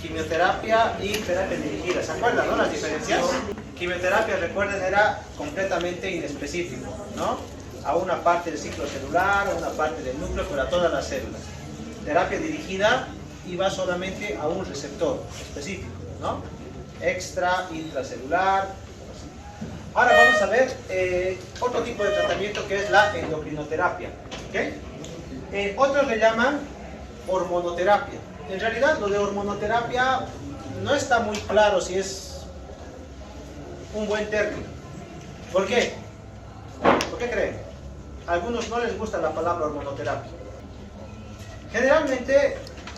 quimioterapia y terapia dirigida. ¿Se acuerdan, no, las diferencias? Quimioterapia, recuerden, era completamente inespecífico, ¿no? A una parte del ciclo celular, a una parte del núcleo, pero a todas las células. Terapia dirigida iba solamente a un receptor específico, ¿no? Extra, intracelular. Ahora vamos a ver otro tipo de tratamiento que es la endocrinoterapia, ¿ok? Otros le llaman hormonoterapia. En realidad lo de hormonoterapia no está muy claro si es un buen término. ¿Por qué? ¿Por qué creen? A algunos no les gusta la palabra hormonoterapia. Generalmente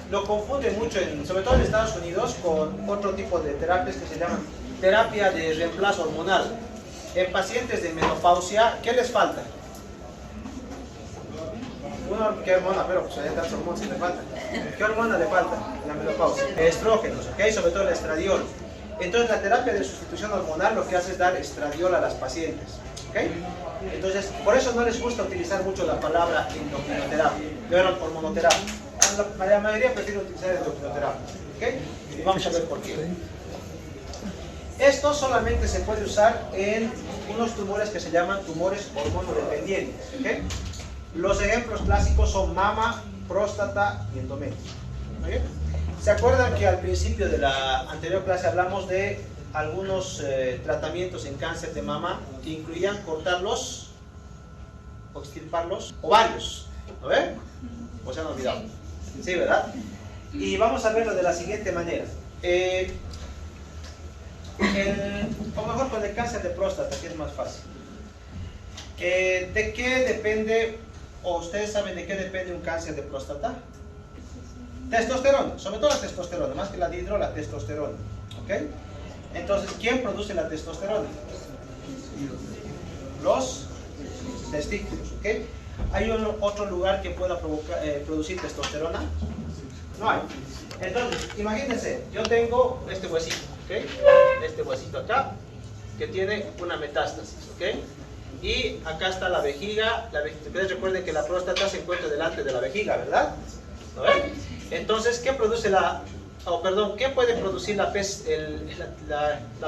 lo confunden mucho, sobre todo en Estados Unidos, con otro tipo de terapias que se llaman terapia de reemplazo hormonal. En pacientes de menopausia, ¿qué les falta? ¿Qué hormona? Pero pues hay tantas hormonas que le faltan. ¿Qué hormona le falta en la menopausia? Estrógenos, ¿ok? Sobre todo el estradiol. Entonces la terapia de sustitución hormonal lo que hace es dar estradiol a las pacientes, ¿ok? Entonces, por eso no les gusta utilizar mucho la palabra endocrinoterapia, pero hormonoterapia. La mayoría prefiere utilizar endocrinoterapia, ¿ok? Y vamos a ver por qué. Esto solamente se puede usar en unos tumores que se llaman tumores hormonodependientes, ¿ok? Los ejemplos clásicos son mama, próstata y endometrio. ¿Okay? ¿Se acuerdan que al principio de la anterior clase hablamos de algunos tratamientos en cáncer de mama que incluían cortarlos o extirpar los ovarios? ¿Lo ven? ¿O se han olvidado? Sí, ¿verdad? Y vamos a verlo de la siguiente manera. O mejor con el cáncer de próstata, que es más fácil. ¿De qué depende, o ustedes saben de qué depende un cáncer de próstata? Testosterona, sobre todo la testosterona, más que la dihidro, la testosterona, ¿ok? Entonces, ¿quién produce la testosterona? Los testículos, ¿ok? ¿Hay otro lugar que pueda producir testosterona? No hay. Entonces, imagínense, yo tengo este huesito, ¿ok? Este huesito acá, que tiene una metástasis, ¿ok? Y acá está la vejiga. Ustedes recuerden que la próstata se encuentra delante de la vejiga, ¿verdad? ¿No ven? Entonces, ¿qué produce ¿qué puede producir la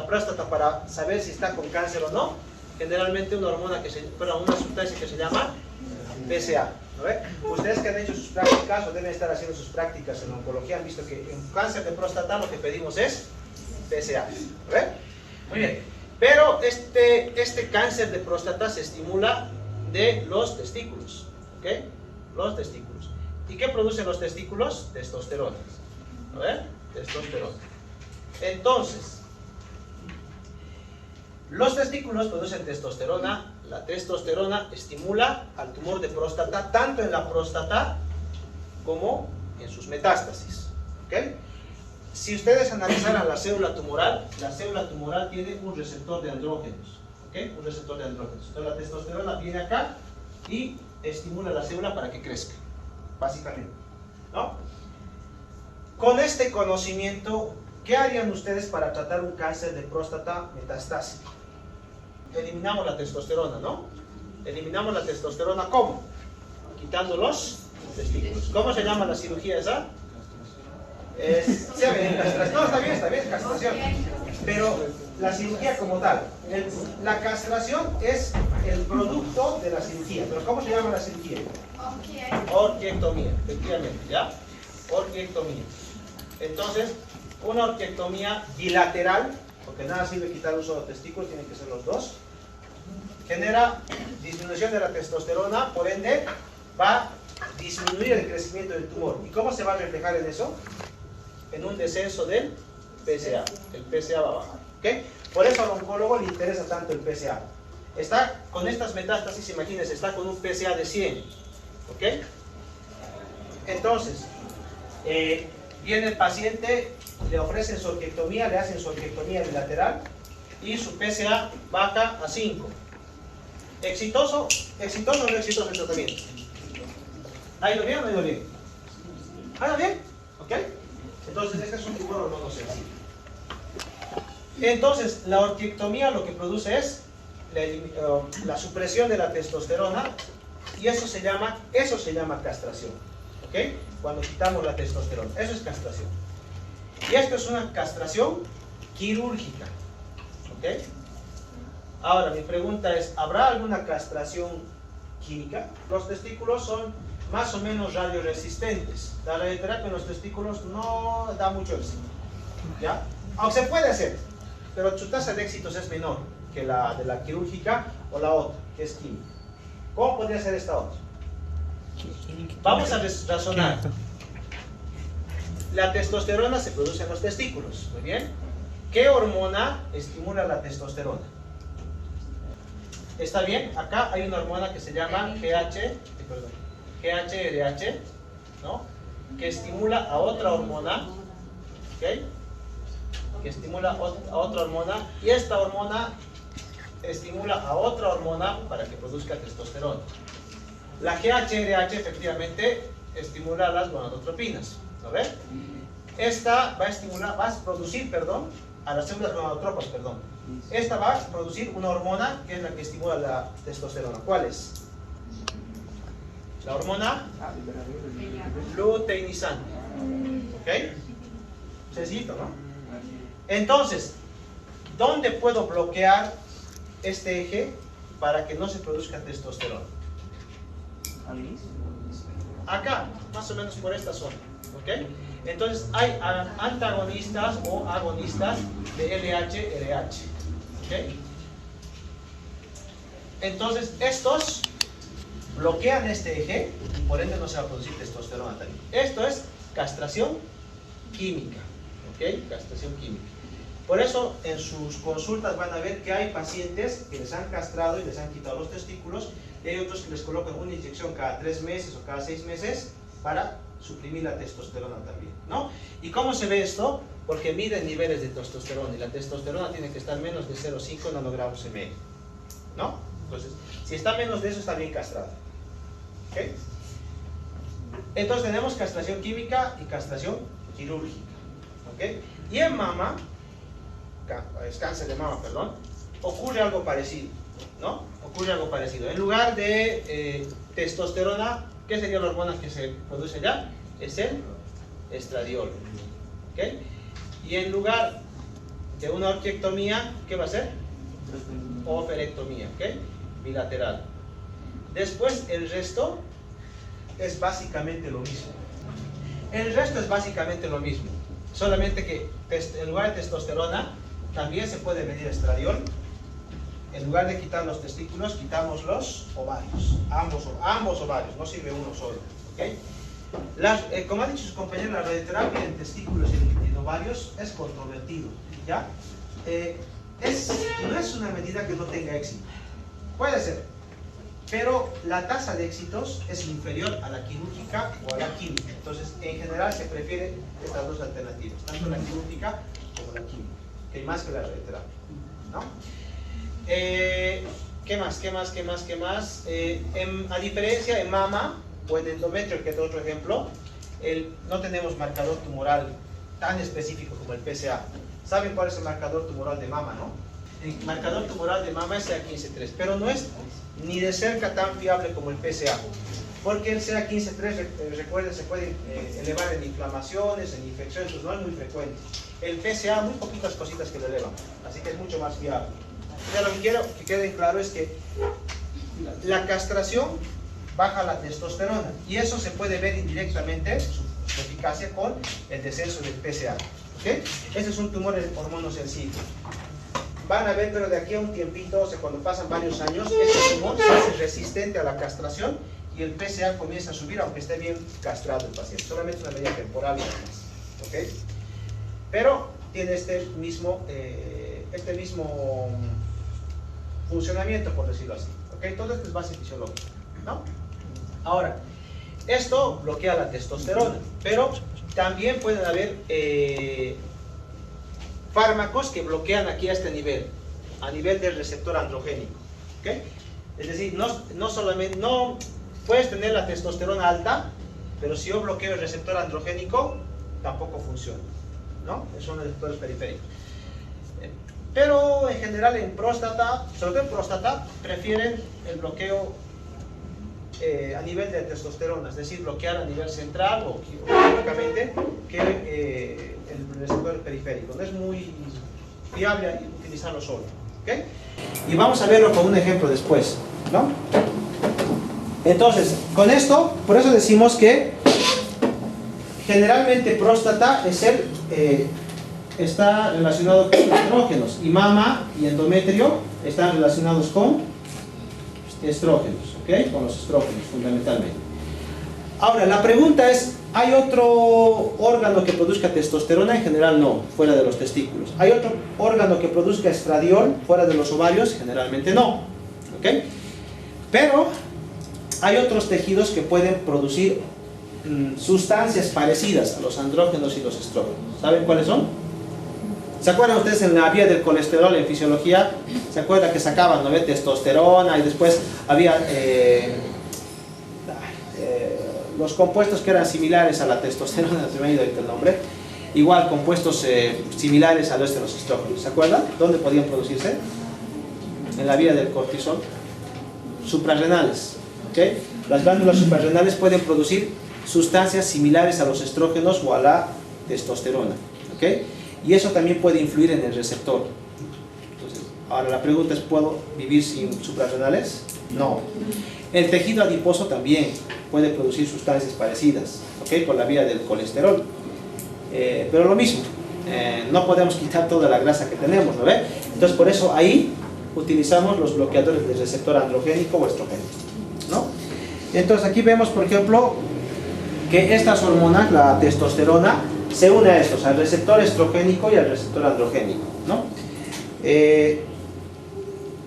próstata para saber si está con cáncer o no? Generalmente una sustancia que se llama PSA. ¿No ven? Ustedes que han hecho sus prácticas o deben estar haciendo sus prácticas en oncología han visto que en cáncer de próstata lo que pedimos es PSA. ¿No ven? Muy bien. Pero este cáncer de próstata se estimula de los testículos, ¿ok? Los testículos. ¿Y qué producen los testículos? Testosterona. ¿No ven? Testosterona. Entonces, los testículos producen testosterona. La testosterona estimula al tumor de próstata, tanto en la próstata como en sus metástasis, ¿ok? Si ustedes analizaran la célula tumoral tiene un receptor de andrógenos, ¿ok? Un receptor de andrógenos. Entonces la testosterona viene acá y estimula la célula para que crezca, básicamente, ¿no? Con este conocimiento, ¿qué harían ustedes para tratar un cáncer de próstata metastásico? Eliminamos la testosterona, ¿no? Eliminamos la testosterona, ¿cómo? Quitando los testículos. ¿Cómo se llama la cirugía esa? No, está bien, castración. Pero la cirugía como tal, la castración es el producto de la cirugía. ¿Pero cómo se llama la cirugía? Orquiectomía, efectivamente, ¿ya? Orquiectomía. Entonces, una orquiectomía bilateral, porque nada sirve quitar un solo testículo, tienen que ser los dos, genera disminución de la testosterona, por ende, va a disminuir el crecimiento del tumor. ¿Y cómo se va a reflejar en eso? En un descenso del PSA. El PSA va a bajar, ¿ok? Por eso al oncólogo le interesa tanto el PSA. Está con estas metástasis, imagínense, está con un PSA de 100, ¿ok? Entonces, viene el paciente, le ofrecen su orquiectomía, le hacen su orquiectomía bilateral y su PSA baja a 5. ¿Exitoso? ¿Exitoso o no exitoso el tratamiento? ¿Ha ido bien o no ha ido bien? ¿Ha ido bien? ¿Ok? Entonces, este es un tumor hormonosensible. Entonces, la orquiectomía lo que produce es la supresión de la testosterona y eso se llama castración. ¿Ok? Cuando quitamos la testosterona. Eso es castración. Y esto es una castración quirúrgica. ¿Ok? Ahora, mi pregunta es, ¿habrá alguna castración química? Los testículos son más o menos radioresistentes. La radioterapia en los testículos no da mucho éxito, ¿ya? Aunque se puede hacer, pero su tasa de éxitos es menor que la de la quirúrgica o la otra, que es química. ¿Cómo podría ser esta otra? Vamos a razonar. La testosterona se produce en los testículos, ¿muy bien? ¿Qué hormona estimula la testosterona? ¿Está bien? Acá hay una hormona que se llama GHRH, ¿no? Que estimula a otra hormona, ¿ok? Que estimula a otra hormona, y esta hormona estimula a otra hormona para que produzca testosterona. La GHRH efectivamente estimula las gonadotropinas, ¿lo ven? Esta va a producir, a las células gonadotropas, Esta va a producir una hormona que es la que estimula la testosterona. ¿Cuál es? La hormona luteinizante. ¿Ok? Sencillito, ¿no? Entonces, ¿dónde puedo bloquear este eje para que no se produzca testosterona? Acá, más o menos por esta zona. ¿Ok? Entonces, hay antagonistas o agonistas de LH-RH. ¿Ok? Entonces, estos bloquean este eje y por ende no se va a producir testosterona también. Esto es castración química. ¿Ok? Castración química. Por eso, en sus consultas van a ver que hay pacientes que les han castrado y les han quitado los testículos, y hay otros que les colocan una inyección cada 3 meses o cada 6 meses para suprimir la testosterona también, ¿no? ¿Y cómo se ve esto? Porque miden niveles de testosterona, y la testosterona tiene que estar menos de 0,5 nanogramos ml, ¿no? Entonces, si está menos de eso, está bien castrado. ¿Ok? Entonces tenemos castración química y castración quirúrgica. ¿Ok? Y en mama, cáncer de mama, ocurre algo parecido, ¿no? Ocurre algo parecido. En lugar de testosterona, ¿qué sería la hormona que se produce allá? Es el estradiol. ¿Ok? Y en lugar de una orquiectomía, ¿qué va a ser? Oferectomía, ¿ok? Bilateral. Después, el resto es básicamente lo mismo. El resto es básicamente lo mismo. Solamente que en lugar de testosterona, también se puede medir estradiol. En lugar de quitar los testículos, quitamos los ovarios. Ambos ovarios, no sirve uno solo. ¿Okay? Como ha dicho su compañero, la radioterapia en testículos y en ovarios es controvertido. ¿Ya? No es una medida que no tenga éxito. Puede ser, pero la tasa de éxitos es inferior a la quirúrgica o a la química. Entonces, en general se prefiere estas dos alternativas, tanto la quirúrgica como la química, que hay más que la radioterapia, ¿no? ¿Qué más? A diferencia en mama o en endometrio, que es otro ejemplo, no tenemos marcador tumoral tan específico como el PSA. ¿Saben cuál es el marcador tumoral de mama, no? El marcador tumoral de mama es CA15-3, pero no es ni de cerca tan fiable como el PSA, porque el CA15-3, recuerden, se puede elevar en inflamaciones, en infecciones, pues no es muy frecuente. El PSA, muy poquitas cositas que lo elevan, así que es mucho más fiable. Ya lo que quiero que quede claro es que la castración baja la testosterona, y eso se puede ver indirectamente, su eficacia, con el descenso del PSA. ¿Okay? Este es un tumor hormonosensible. Van a ver, pero de aquí a un tiempito, o sea, cuando pasan varios años, este tumor se hace resistente a la castración y el PSA comienza a subir, aunque esté bien castrado el paciente. Solamente una medida temporal y nada más. ¿Okay? Pero tiene este mismo funcionamiento, por decirlo así. ¿Okay? Todo esto es base fisiológica, ¿no? Ahora, esto bloquea la testosterona, pero también pueden haber fármacos que bloquean aquí a este nivel, a nivel del receptor androgénico. ¿Okay? Es decir, no puedes tener la testosterona alta, pero si yo bloqueo el receptor androgénico, tampoco funciona, ¿no? Son receptores periféricos. Pero en general en próstata, sobre todo en próstata, prefieren el bloqueo a nivel de testosterona, es decir, bloquear a nivel central o químicamente que receptor periférico. No es muy fiable utilizarlo solo. ¿Okay? Y vamos a verlo con un ejemplo después, ¿no? Entonces, con esto, por eso decimos que generalmente próstata está relacionado con estrógenos, y mama y endometrio están relacionados con estrógenos, ¿ok? Con los estrógenos fundamentalmente. Ahora, la pregunta es, ¿hay otro órgano que produzca testosterona? En general no, fuera de los testículos. ¿Hay otro órgano que produzca estradiol fuera de los ovarios? Generalmente no, ¿ok? Pero hay otros tejidos que pueden producir sustancias parecidas a los andrógenos y los estrógenos. ¿Saben cuáles son? ¿Se acuerdan ustedes en la vía del colesterol en fisiología? ¿Se acuerdan que sacaban, ¿no?, testosterona, y después había los compuestos que eran similares a la testosterona? Se me ha ido ahorita el nombre. Igual compuestos similares a los de los estrógenos. ¿Se acuerdan? ¿Dónde podían producirse? En la vía del cortisol. Suprarrenales. ¿Okay? Las glándulas suprarrenales pueden producir sustancias similares a los estrógenos o a la testosterona. ¿Okay? Y eso también puede influir en el receptor. Entonces, ahora la pregunta es, ¿puedo vivir sin suprarrenales? No. El tejido adiposo también puede producir sustancias parecidas, ¿okay?, por la vía del colesterol. Pero lo mismo, no podemos quitar toda la grasa que tenemos, ¿no ve? Entonces, por eso ahí utilizamos los bloqueadores del receptor androgénico o estrogénico, ¿no? Entonces, aquí vemos, por ejemplo, que estas hormonas, la testosterona, se une a estos, al receptor estrogénico y al receptor androgénico, ¿no?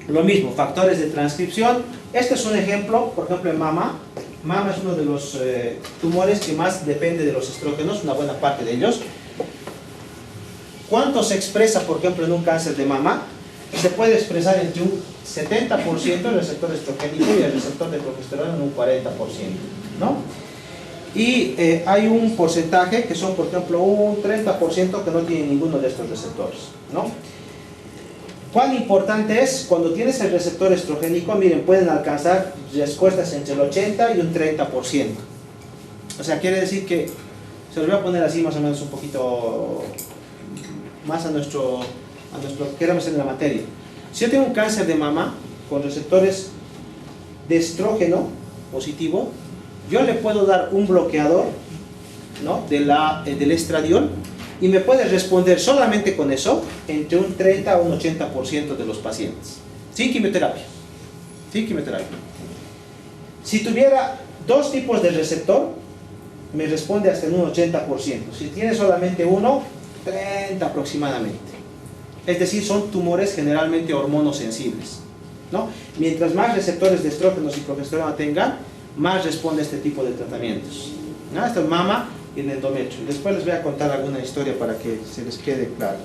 Lo mismo, factores de transcripción. Este es un ejemplo, por ejemplo, en mama. Mama es uno de los tumores que más depende de los estrógenos, una buena parte de ellos. ¿Cuánto se expresa, por ejemplo, en un cáncer de mama? Se puede expresar entre un 70% el receptor estrogénico y el receptor de progesterona en un 40%, ¿no? Y hay un porcentaje que son, por ejemplo, un 30% que no tiene ninguno de estos receptores, ¿no? ¿Cuán importante es? Cuando tienes el receptor estrogénico, miren, pueden alcanzar respuestas entre el 80 y un 30%. O sea, quiere decir que, se los voy a poner así más o menos un poquito más a nuestro que queremos en la materia. Si yo tengo un cáncer de mama con receptores de estrógeno positivo, yo le puedo dar un bloqueador, ¿no?, del estradiol, y me puede responder solamente con eso entre un 30 a un 80% de los pacientes, sin quimioterapia. Sin quimioterapia. Si tuviera dos tipos de receptor, me responde hasta en un 80%. Si tiene solamente uno, 30 aproximadamente. Es decir, son tumores generalmente hormonosensibles, ¿no? Mientras más receptores de estrógenos y progesterona tengan, más responde a este tipo de tratamientos, ¿no? Esto es mama y el endometrio. Después les voy a contar alguna historia para que se les quede claro.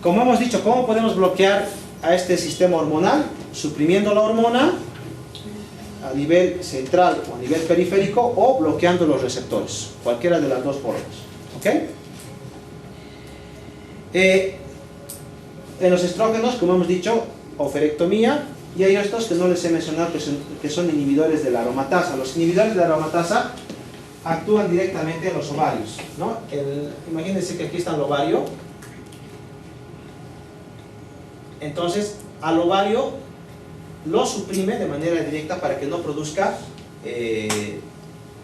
Como hemos dicho, ¿cómo podemos bloquear a este sistema hormonal? Suprimiendo la hormona a nivel central o a nivel periférico, o bloqueando los receptores, cualquiera de las dos formas, ¿ok? En los estrógenos, como hemos dicho, oferectomía, y hay estos que no les he mencionado que son inhibidores de la aromatasa. Los inhibidores de la aromatasa actúan directamente en los ovarios, ¿no? Imagínense que aquí está el ovario. Entonces, al ovario lo suprime de manera directa para que no produzca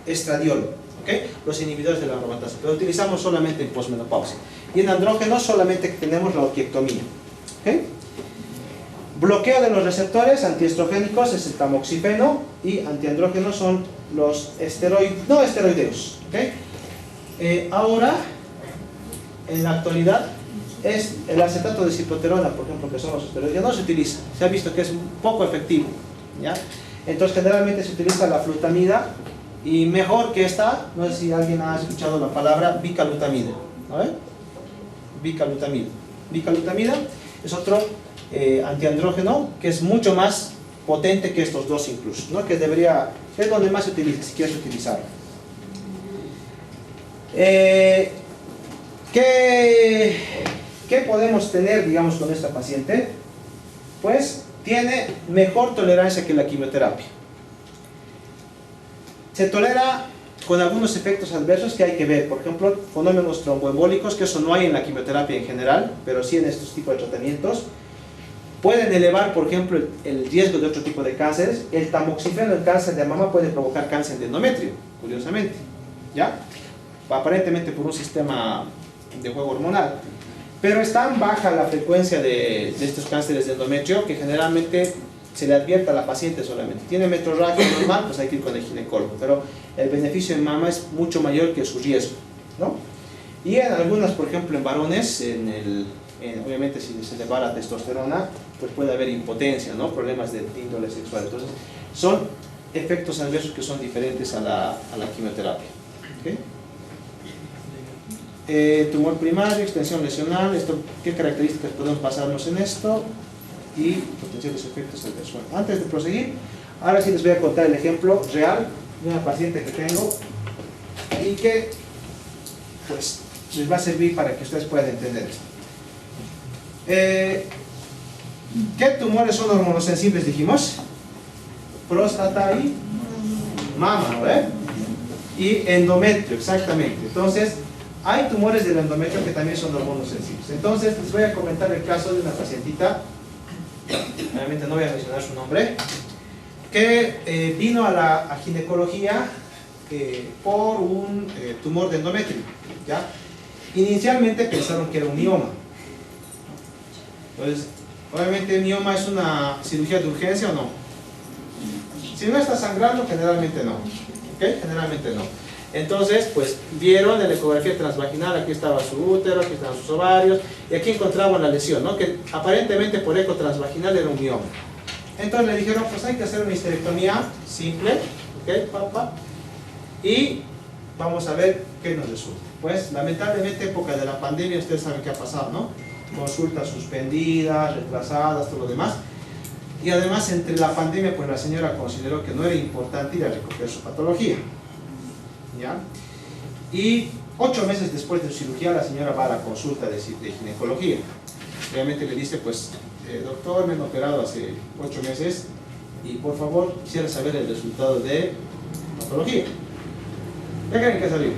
estradiol, ¿okay? Los inhibidores de la aromatasa. Lo utilizamos solamente en posmenopausia. Y en andrógenos solamente tenemos la orquiectomía, ¿okay? Bloqueo de los receptores antiestrogénicos es el tamoxifeno, y antiandrógenos son los no esteroideos, ¿okay? Ahora, en la actualidad, es el acetato de ciproterona, por ejemplo, que son los esteroides. Ya no se utiliza, se ha visto que es poco efectivo, ¿ya? Entonces generalmente se utiliza la flutamida, y mejor que esta, no sé si alguien ha escuchado la palabra bicalutamida, ¿no? Bicalutamida. Bicalutamida es otro antiandrógeno que es mucho más potente que estos dos incluso, ¿no? Que es donde más se utiliza, si quieres utilizarlo. ¿Qué podemos tener, digamos, con esta paciente? Pues tiene mejor tolerancia que la quimioterapia. Se tolera con algunos efectos adversos que hay que ver. Por ejemplo, fenómenos tromboembólicos, que eso no hay en la quimioterapia en general, pero sí en estos tipos de tratamientos. Pueden elevar, por ejemplo, el riesgo de otro tipo de cánceres. El tamoxifeno en cáncer de mama puede provocar cáncer de endometrio, curiosamente, ¿ya? Aparentemente por un sistema de juego hormonal. Pero es tan baja la frecuencia de estos cánceres de endometrio que generalmente se le advierte a la paciente solamente. Tiene metrorragia normal, pues hay que ir con el ginecólogo, pero el beneficio en mama es mucho mayor que su riesgo, ¿no? Y en algunas, por ejemplo, en varones, obviamente si se eleva la testosterona, pues puede haber impotencia, ¿no? Problemas de índole sexual. Entonces, son efectos adversos que son diferentes a la quimioterapia. ¿Okay? Tumor primario, extensión lesional, ¿qué características podemos basarnos en esto? Y potenciales efectos adversos. Antes de proseguir, ahora sí les voy a contar el ejemplo real de una paciente que tengo y que pues les va a servir para que ustedes puedan entender esto. ¿Qué tumores son hormonosensibles? Dijimos próstata y mama, ¿no? Y endometrio, exactamente. Entonces, hay tumores del endometrio que también son hormonosensibles. Entonces, les voy a comentar el caso de una pacientita, realmente no voy a mencionar su nombre, que vino a ginecología por un tumor de endometrio, ¿ya? Inicialmente pensaron que era un mioma. Entonces, obviamente el mioma es una cirugía de urgencia o no. Si no está sangrando, generalmente no. ¿Okay? Generalmente no. Entonces, pues vieron en la ecografía transvaginal, aquí estaba su útero, aquí estaban sus ovarios, y aquí encontraban la lesión, ¿no? Que aparentemente por eco transvaginal era un mioma. Entonces le dijeron, pues hay que hacer una histerectomía simple, ¿ok? Papá. Y vamos a ver qué nos resulta. Pues lamentablemente, época de la pandemia, ustedes saben qué ha pasado, ¿no? Consultas suspendidas, retrasadas, todo lo demás. Y además, entre la pandemia, pues la señora consideró que no era importante ir a recoger su patología, ¿ya? Y 8 meses después de su cirugía, la señora va a la consulta de ginecología. Obviamente le dice, pues, doctor, me han operado hace 8 meses y por favor quisiera saber el resultado de patología. ¿Qué creen que salió?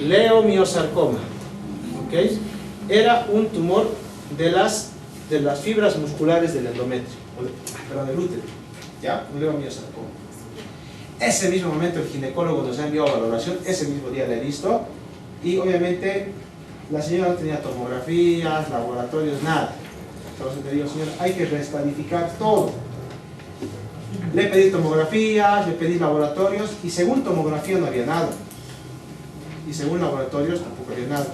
Leomiosarcoma, ¿ok? Era un tumor de las fibras musculares del endometrio, perdón, del útero, ¿ya? Un leomiosarcoma. Ese mismo momento el ginecólogo nos ha enviado valoración, ese mismo día la he visto, y obviamente la señora no tenía tomografías, laboratorios, nada. Entonces le digo, señora, hay que reestadificar todo. Le pedí tomografías, le pedí laboratorios, y según tomografía no había nada. Y según laboratorios tampoco había nada.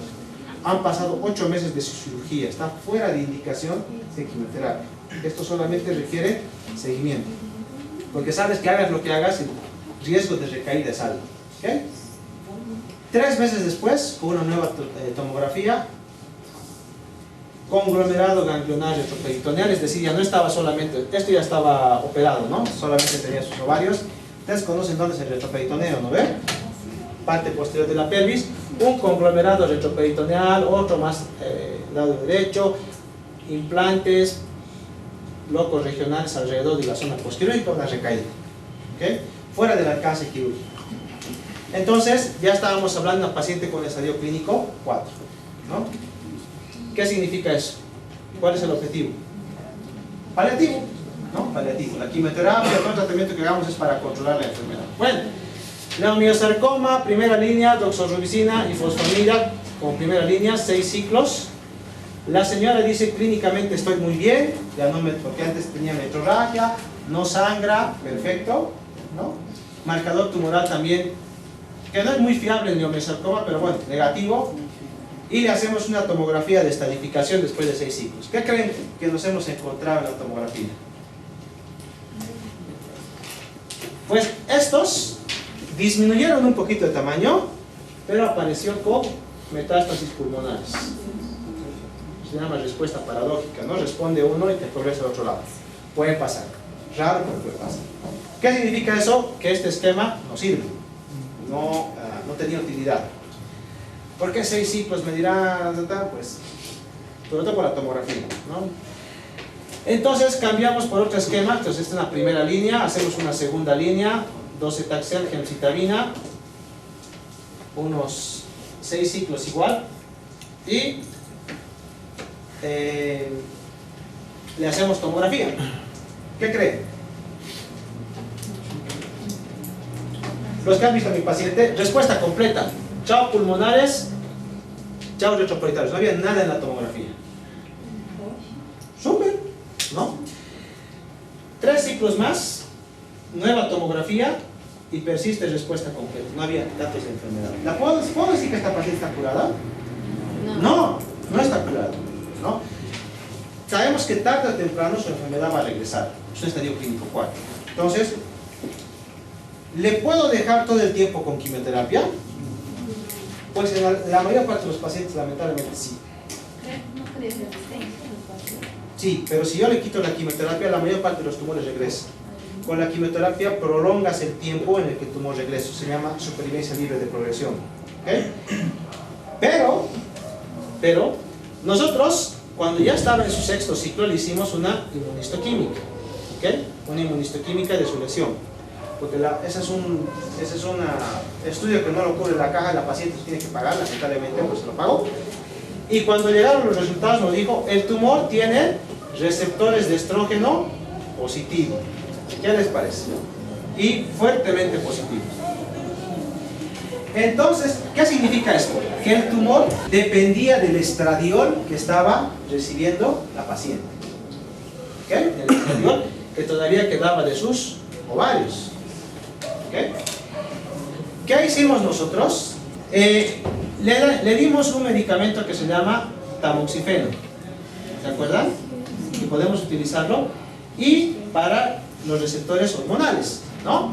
Han pasado 8 meses de su cirugía, está fuera de indicación de quimioterapia. Esto solamente requiere seguimiento. Porque sabes que hagas lo que hagas, el riesgo de recaída es alto. ¿Okay? 3 meses después, con una nueva tomografía, conglomerado ganglionar retroperitoneal, es decir, ya no estaba solamente, esto ya estaba operado, ¿no? Solamente tenía sus ovarios. Ustedes conocen dónde es el retroperitoneo, ¿no ven? Parte posterior de la pelvis, un conglomerado retroperitoneal, otro más lado derecho, implantes locos regionales alrededor de la zona posterior y con una recaída, ¿okay? Fuera del alcance quirúrgico. Entonces, ya estábamos hablando de una paciente con estadio clínico 4, ¿no? ¿Qué significa eso? ¿Cuál es el objetivo? Paliativo, ¿no? Paliativo. La quimioterapia, todo el tratamiento que hagamos es para controlar la enfermedad. Bueno, leomiosarcoma, primera línea, doxorubicina y fosfonamida como primera línea, 6 ciclos. La señora dice, clínicamente estoy muy bien, ya no porque antes tenía metrorragia, no sangra, perfecto, ¿no? Marcador tumoral también, que no es muy fiable el leomiosarcoma, pero bueno, negativo. Y le hacemos una tomografía de estadificación después de 6 ciclos. ¿Qué creen que nos hemos encontrado en la tomografía? Pues estos disminuyeron un poquito de tamaño, pero apareció con metástasis pulmonares. Se llama respuesta paradójica, ¿no? Responde uno y te progresa al otro lado. Puede pasar. Raro, pero puede pasar. ¿Qué significa eso? Que este esquema no sirve. No tenía utilidad. ¿Por qué 6 ciclos? Me dirán, pues, sobre todo por la tomografía, ¿no? Entonces cambiamos por otro esquema. Entonces esta es la primera línea, hacemos una segunda línea, 12-taxel, gemcitabina, unos 6 ciclos igual, y le hacemos tomografía. ¿Qué creen? Los que han visto a mi paciente, respuesta completa. Chao pulmonares, chao retropolitarios. No había nada en la tomografía. Súper, ¿no? 3 ciclos más, nueva tomografía y persiste respuesta completa. No había datos de enfermedad. ¿Puedo decir que esta paciente está curada? No, no está curada, ¿no? Sabemos que tarde o temprano su enfermedad va a regresar. Es un estadio clínico 4. Entonces, ¿le puedo dejar todo el tiempo con quimioterapia? Pues en la mayor parte de los pacientes, lamentablemente, sí. ¿No crees resistencia los pacientes? Sí, pero si yo le quito la quimioterapia, la mayor parte de los tumores regresan. Con la quimioterapia prolongas el tiempo en el que el tumor regresa. Se llama supervivencia libre de progresión. ¿Okay? Pero, nosotros, cuando ya estaba en su 6º ciclo, le hicimos una inmunistoquímica. ¿Okay? Una inmunistoquímica de su lesión. Porque ese es un estudio que no lo cubre la caja, la paciente tiene que pagar, lamentablemente, pues se lo pagó. Y cuando llegaron los resultados nos dijo, el tumor tiene receptores de estrógeno positivo. ¿Qué les parece? Y fuertemente positivo. Entonces, ¿qué significa esto? Que el tumor dependía del estradiol que estaba recibiendo la paciente. ¿Ok? El estradiol que todavía quedaba de sus ovarios. ¿Ok? ¿Qué hicimos nosotros? Le dimos un medicamento que se llama tamoxifeno. ¿Se acuerdan? Que podemos utilizarlo y para los receptores hormonales, ¿no?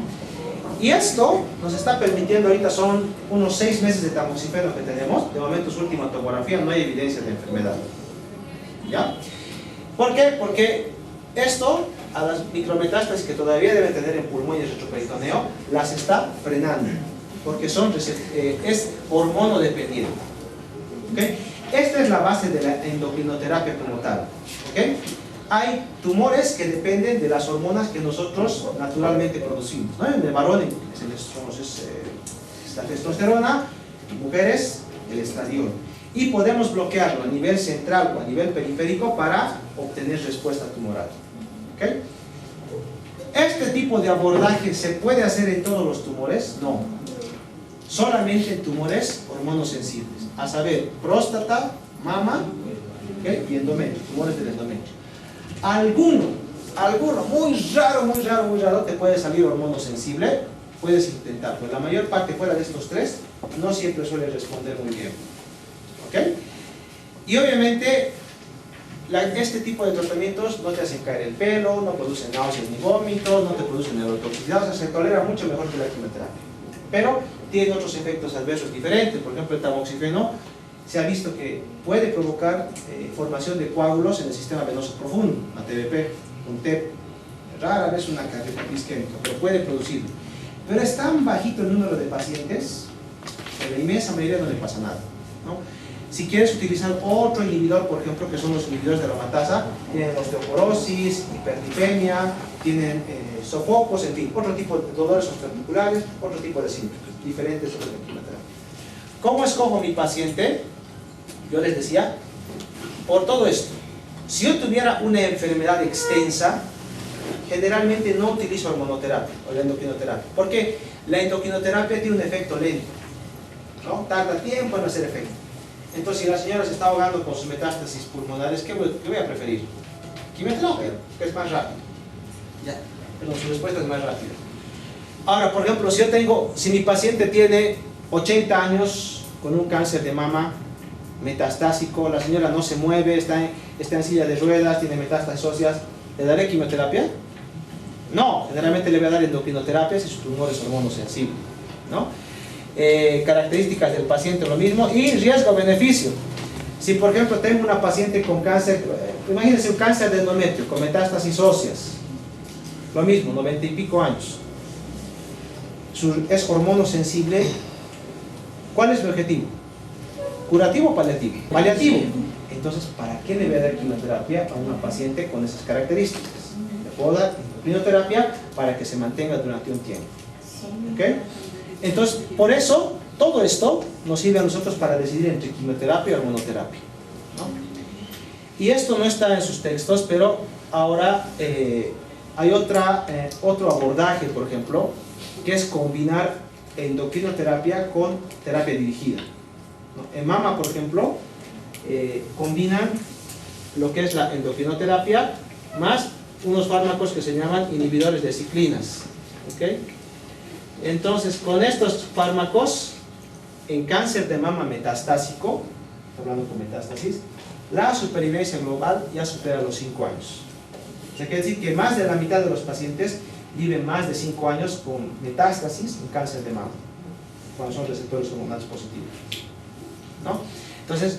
Y esto nos está permitiendo, ahorita son unos 6 meses de tamoxifeno que tenemos, de momento su última tomografía, no hay evidencia de enfermedad. ¿Ya? ¿Por qué? Porque esto, a las micrometástasis que todavía deben tener en pulmón y en retroperitoneo, las está frenando, porque es hormonodependiente. ¿Okay? Esta es la base de la endocrinoterapia como tal. ¿Okay? Hay tumores que dependen de las hormonas que nosotros naturalmente producimos, ¿no? En el varón es la testosterona, mujeres el estradiol. Y podemos bloquearlo a nivel central o a nivel periférico para obtener respuesta tumoral. ¿Okay? ¿Este tipo de abordaje se puede hacer en todos los tumores? No. Solamente en tumores hormonosensibles. A saber, próstata, mama, ¿okay? Y endometrio, tumores del endometrio. Alguno, muy raro, te puede salir hormonosensible, puedes intentar, pero la mayor parte fuera de estos 3 no siempre suele responder muy bien. ¿Ok? Y obviamente, este tipo de tratamientos no te hacen caer el pelo, no producen náuseas ni vómitos, no te producen neurotoxicidad, o sea, se tolera mucho mejor que la quimioterapia. Pero tiene otros efectos adversos diferentes, por ejemplo el tamoxifeno se ha visto que puede provocar formación de coágulos en el sistema venoso profundo, una TBP, un TEP, rara vez una cardiopatía isquémica, pero puede producirlo. Pero es tan bajito el número de pacientes que a la inmensa mayoría no le pasa nada, ¿no? Si quieres utilizar otro inhibidor, por ejemplo, que son los inhibidores de aromatasa, tienen osteoporosis, hiperlipemia, tienen sofocos, en fin, otro tipo de dolores osteoarticulares, otro tipo de síntomas, diferentes de la quimioterapia. ¿Cómo escojo mi paciente? Yo les decía, por todo esto, si yo tuviera una enfermedad extensa, generalmente no utilizo hormonoterapia o la endocrinoterapia, porque la endocrinoterapia tiene un efecto lento, ¿no? Tarda tiempo en hacer efecto. Entonces, si la señora se está ahogando con sus metástasis pulmonares, ¿qué voy a preferir? Quimioterapia, que es más rápido. Ya, pero su respuesta es más rápida. Ahora, por ejemplo, si mi paciente tiene 80 años con un cáncer de mama metastásico, la señora no se mueve, está en silla de ruedas, tiene metástasis óseas, ¿le daré quimioterapia? No, generalmente le voy a dar endocrinoterapia si su tumor es hormonosensible, ¿no? Características del paciente lo mismo y riesgo-beneficio. Si por ejemplo tengo una paciente con cáncer, imagínense un cáncer de endometrio con metástasis óseas, lo mismo, 90 y pico años, es hormonosensible. ¿Cuál es mi objetivo? ¿Curativo o paliativo? Paliativo. Entonces, ¿para qué le voy a dar quimioterapia a una paciente con esas características? Le puedo dar quimioterapia para que se mantenga durante un tiempo. ¿Ok? Entonces, por eso, todo esto nos sirve a nosotros para decidir entre quimioterapia y hormonoterapia, ¿no? Y esto no está en sus textos, pero ahora hay otro abordaje, por ejemplo, que es combinar endocrinoterapia con terapia dirigida, ¿no? En mama, por ejemplo, combinan lo que es la endocrinoterapia más unos fármacos que se llaman inhibidores de ciclinas. ¿Okay? Entonces, con estos fármacos, en cáncer de mama metastásico, hablando con metástasis, la supervivencia global ya supera los 5 años. O sea, quiere decir que más de la mitad de los pacientes viven más de 5 años con metástasis en cáncer de mama, cuando son receptores hormonales positivos, ¿no? Entonces,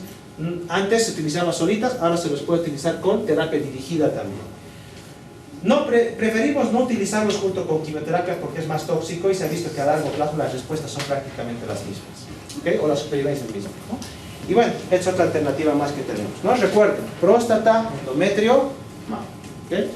antes se utilizaba solitas, ahora se los puede utilizar con terapia dirigida también. No, preferimos no utilizarlos junto con quimioterapia porque es más tóxico y se ha visto que a largo plazo las respuestas son prácticamente las mismas, ¿okay? O la supervivencia misma, ¿no? Y bueno, es otra alternativa más que tenemos, ¿no? Recuerden, próstata, endometrio, mama, ¿okay?